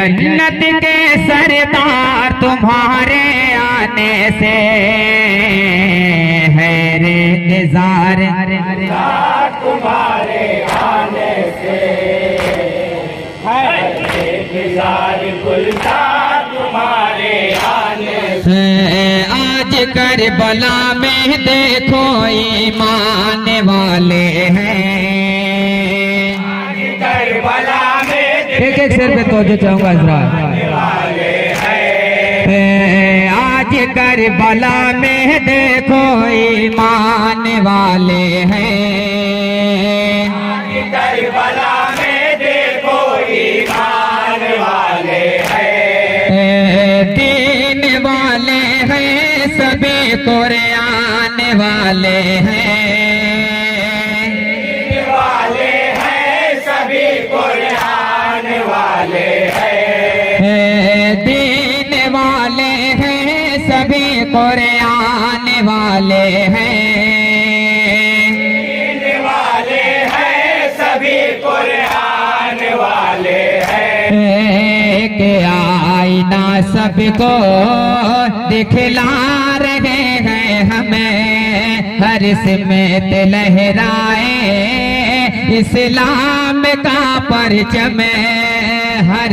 जन्नत के सरदार तुम्हारे आने से है रे निज़ार, तुम्हारे आने से है निज़ार गुलजार तुम्हारे आने से। आज करबला में देखो ईमान वाले हैं, करबला में एक एक सिर पे तोजो चाहूंगा हज़रात। आज करबला में देखो ईमान वाले हैं, करबला में देखो ईमान वाले हैं, दीन वाले हैं सभी कुरान वाले हैं, कुरान वाले हैं, दीन वाले हैं सभी कुरान वाले हैं, दीन वाले हैं सभी कुरान वाले हैं। के आईना सबको दिखला रहे हैं हमें, हर सिमत लहराए इस्लाम का परचम, हर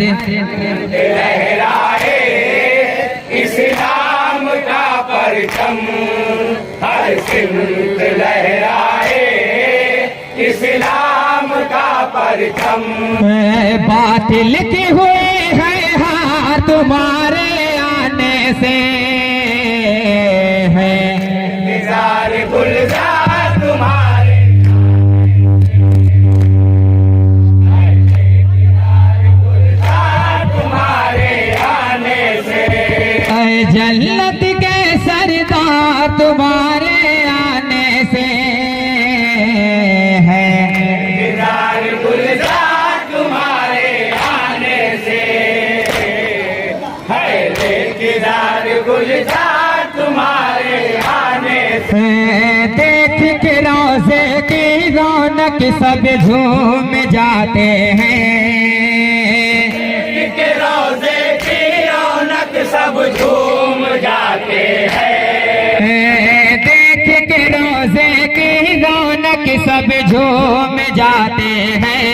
लहराए इस्लाम का परचम, हर सिमत लहराए इस्लाम का परचम। बातिल की हुई है हार तुम्हारे आने से है निज़ार गुलजार तुम्हारे जन्नत के सरदार तुम्हारे आने से है निज़ार गुलजार तुम्हारे आने से है निज़ार गुलजार तुम्हारे आने से। देख के रोज़े की रौनक सब झूम जाते हैं, के रोज़े की रौनक सब झूम जाते हैं, देख के रोज़े की रौनक सब झूम जाते हैं,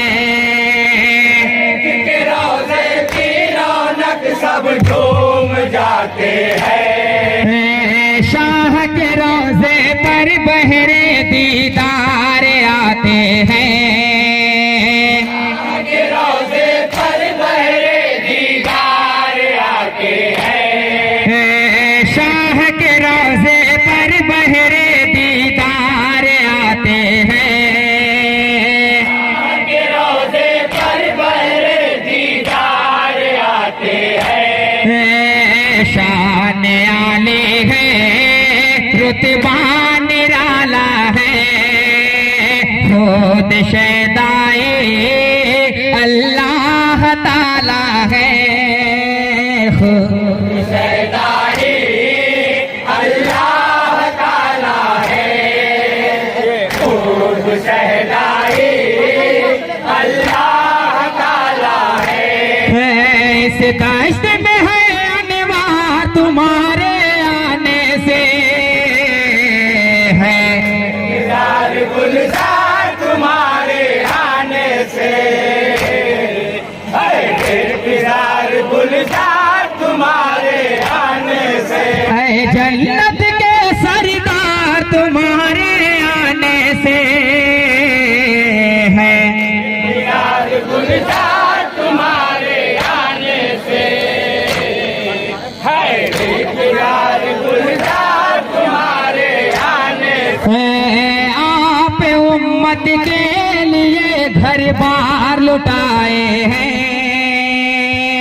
के रोज़े की रौनक सब झूम जाते हैं। शाह के रोज़े पर बहरे दीदार आते हैं, के रोज़े पर बहरे दीदार आते हैं, शाह के रोज़े पर बहरे दीदार आते हैं, के रोज़े पर बहरे दीदार आते हैं। शान आली है रुतबा निराला है, खुद शैदाए अल्लाह ताला है, खुद शैदाई अल्लाह ताला है, खुद शैदाई अल्लाह ताला है। इस दश्त में है अनवार तुम्हारे आने से है निज़ार गुलजार तुम्हारे आने से है निज़ार गुलजार तुम्हारे आने से। जन्नत के सरदार तुम्हारे आने से है निज़ार गुलजार तुम्हारे आने से है निज़ार गुलजार तुम्हारे आने से। आप उम्मत के लिए घर बार लुटाए हैं,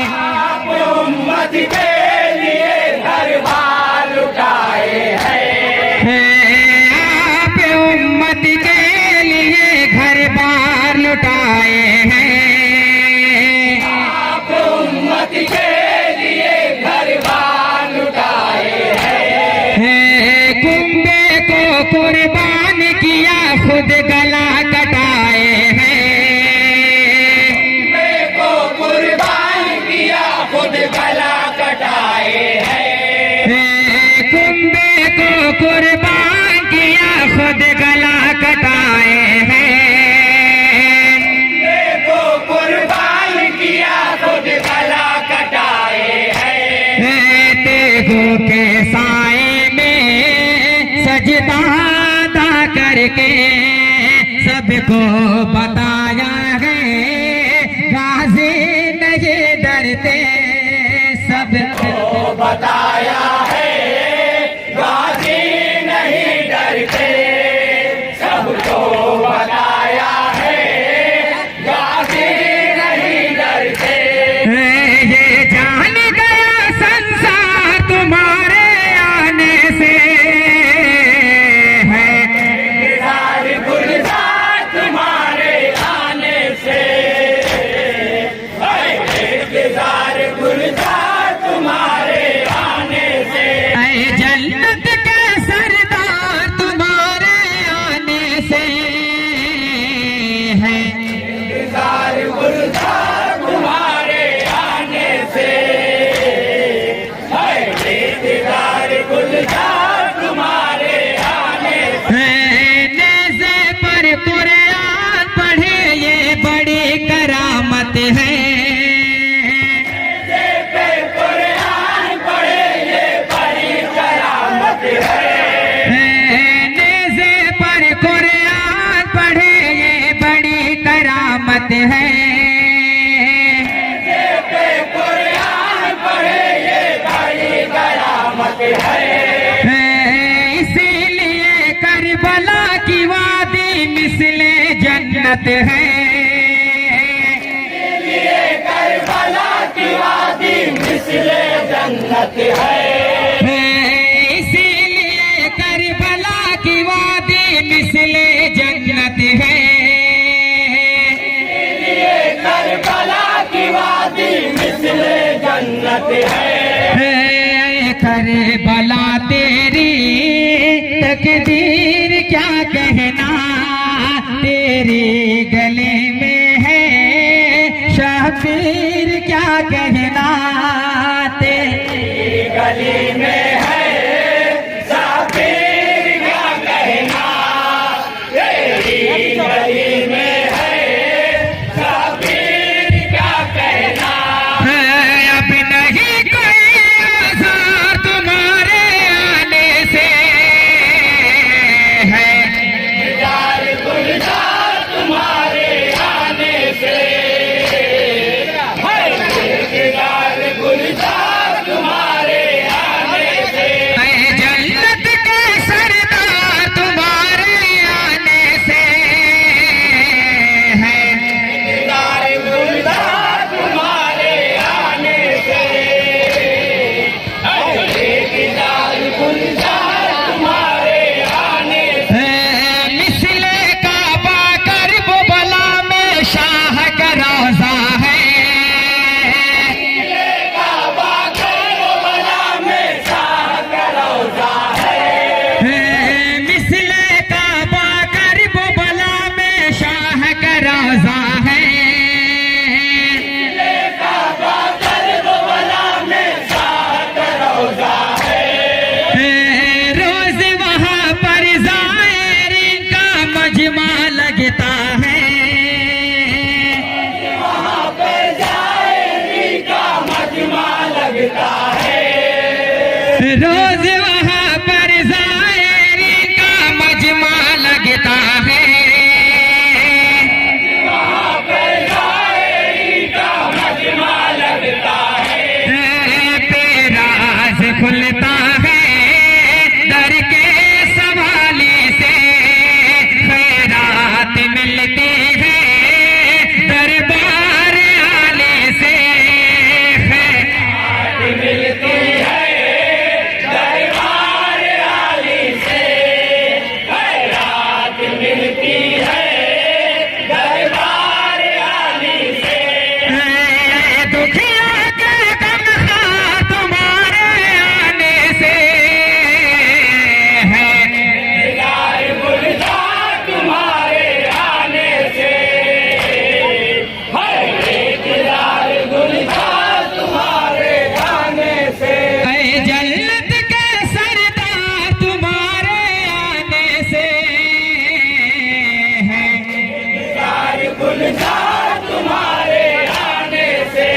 आप उम्मत के लिए घर बार लुटाए हैं, आप उम्मत के लिए घर बार लुटाए हैं, आप उम्मत के लिए घर बार लुटाए हैं, कुंबे को कुर्बान किया खुद गला कटाए हैं, को कुर्बान किया करके सबको बताया है, गाजी नहीं डरते सबको बताया है, गाजी नहीं डरते, सबको बताया है, गाजी नहीं डरते। ये जान गया संसार तुम्हारे आने से है, इंतजार गुलजार तुम्हारे आने से, इंतजार गुलजार तुम्हारे आने से, जन्नत के सरदार तुम्हारे आने से है, इंतजार गुलजार तुम्हारे आने से, इंतजार गुलजार तुम्हारे आने से। नेज़े पर कुरान पढ़े ये बड़ी करामत है, पे कुरान पढ़े ये बड़ी करामत है, नेज़े पर कुरान पढ़े ये बड़ी करामत है, पे कुरान पढ़े ये बड़ी करामत है। इसीलिए करबला की वादी मिसले जन्नत है, ये करबला की वादी मिसले जन्नत है, इसीलिए करबला की वादी मिसले जन्नत है, ये करबला की वादी मिसले जन्नत है। करबला तेरी तकदीर क्या कहना, तेरी गले में है शबीर क्या कहना, तेरी गली में है साबिर क्या कहना, तेरी गली में है साबिर क्या कहना। अब नहीं कोई आज़ार तुम्हारे आने से है, इंतजार गुलजार तुम्हारे आने से, इंतजार गुलजार तुम्हारे आने से, जन्नत के सरदार तुम्हारे आने से है, इंतजार गुलजार तुम्हारे आने से, इंतजार गुलजार तुम्हारे आने से। मिसले काबा करब बला में शाह का रोजा है, काबा करबला में शाह का रोजा है, मिसले काबा करब बला में शाह का रोजा है, काबा करबला में शाह का रोजा है, रोज वहाँ पर ज़ायरीन का मजमा लगता है, वहाँ पर जाएगी का मजमा लगता है, रोज वहाँ पर ज़ायरीन का मजमा लगता है, वहाँ पर जाएगी का मजमा लगता है, राज खुलता है दर के सवाली से, खैरात मिलती है दरबार आले से, मिलती है दरबार आली से, खैरात मिलती है दरबार आली से, दुखिया के तनख्वाह तुम्हारे आने से है, इंतजार गुलजार तुम्हारे आने से, इंतजार गुलजार तुम्हारे आने से, जन्नत के सरदार तुम्हारे आने से है, इंतजार गुलजार तुम्हारे आने से,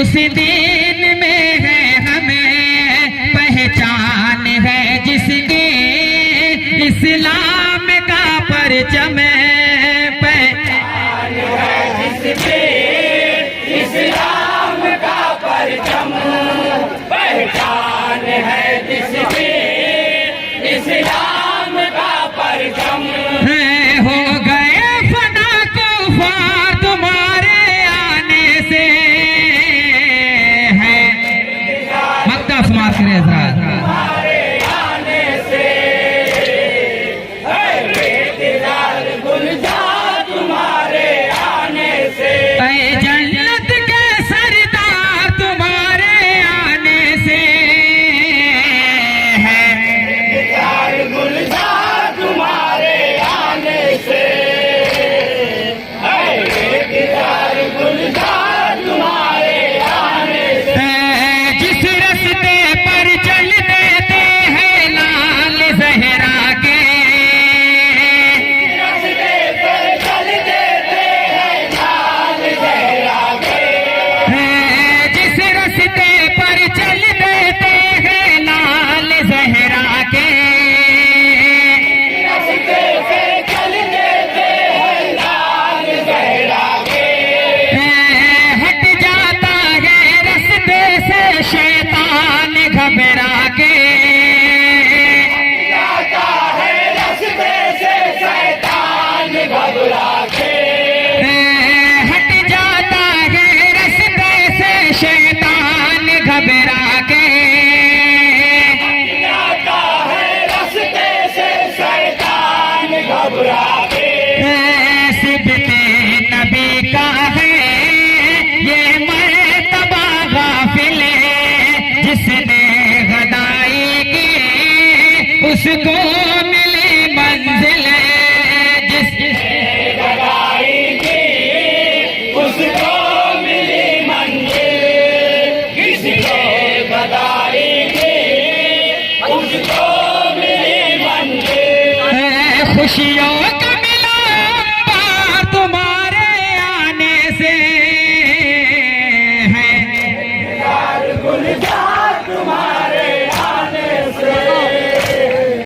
उस दीन में है हमें पहचान है जिसकी इस्लाम का परचम पहचान है जिसकी इस्लाम का परचम, पहचान है जिसकी इस्लाम का परचम। हो गए फना कुफार तुम्हारे आने से है मक्का समाज करे तुम्हारे आने से है बेकरार गुलजार तुम्हारे आने से, जन्नत के सरदार तुम्हारे आने से है बेकरार गुलजार तुम्हारे आने से, है बेकरार गुलजार तुम्हारे आने से। जिस रस्ते पर चल देते हैं लाल जहरा के, रस्ते पर चल देते हैं लाल जहरा के, जिस रस्ते पर चल देते हैं लाल जहरा के, रस्ते पे चल देते हैं लाल जहरा के। हट जाता है रस्ते से शैतान घबरा के, जाता है रस्ते से शैतान घबरा के, हट जाता है रस्ते से शैतान घबरा के, जाता है रस्ते से शैतान घबरा के। सिबते नबी का है ये मर्तबा गाफिल, जिसने गदाई की उसको मिली मंजिल, जिसने गदाई की उसको मिली मंजिल, किसने गदाई की उसको मिली मंजिल। खुशियों का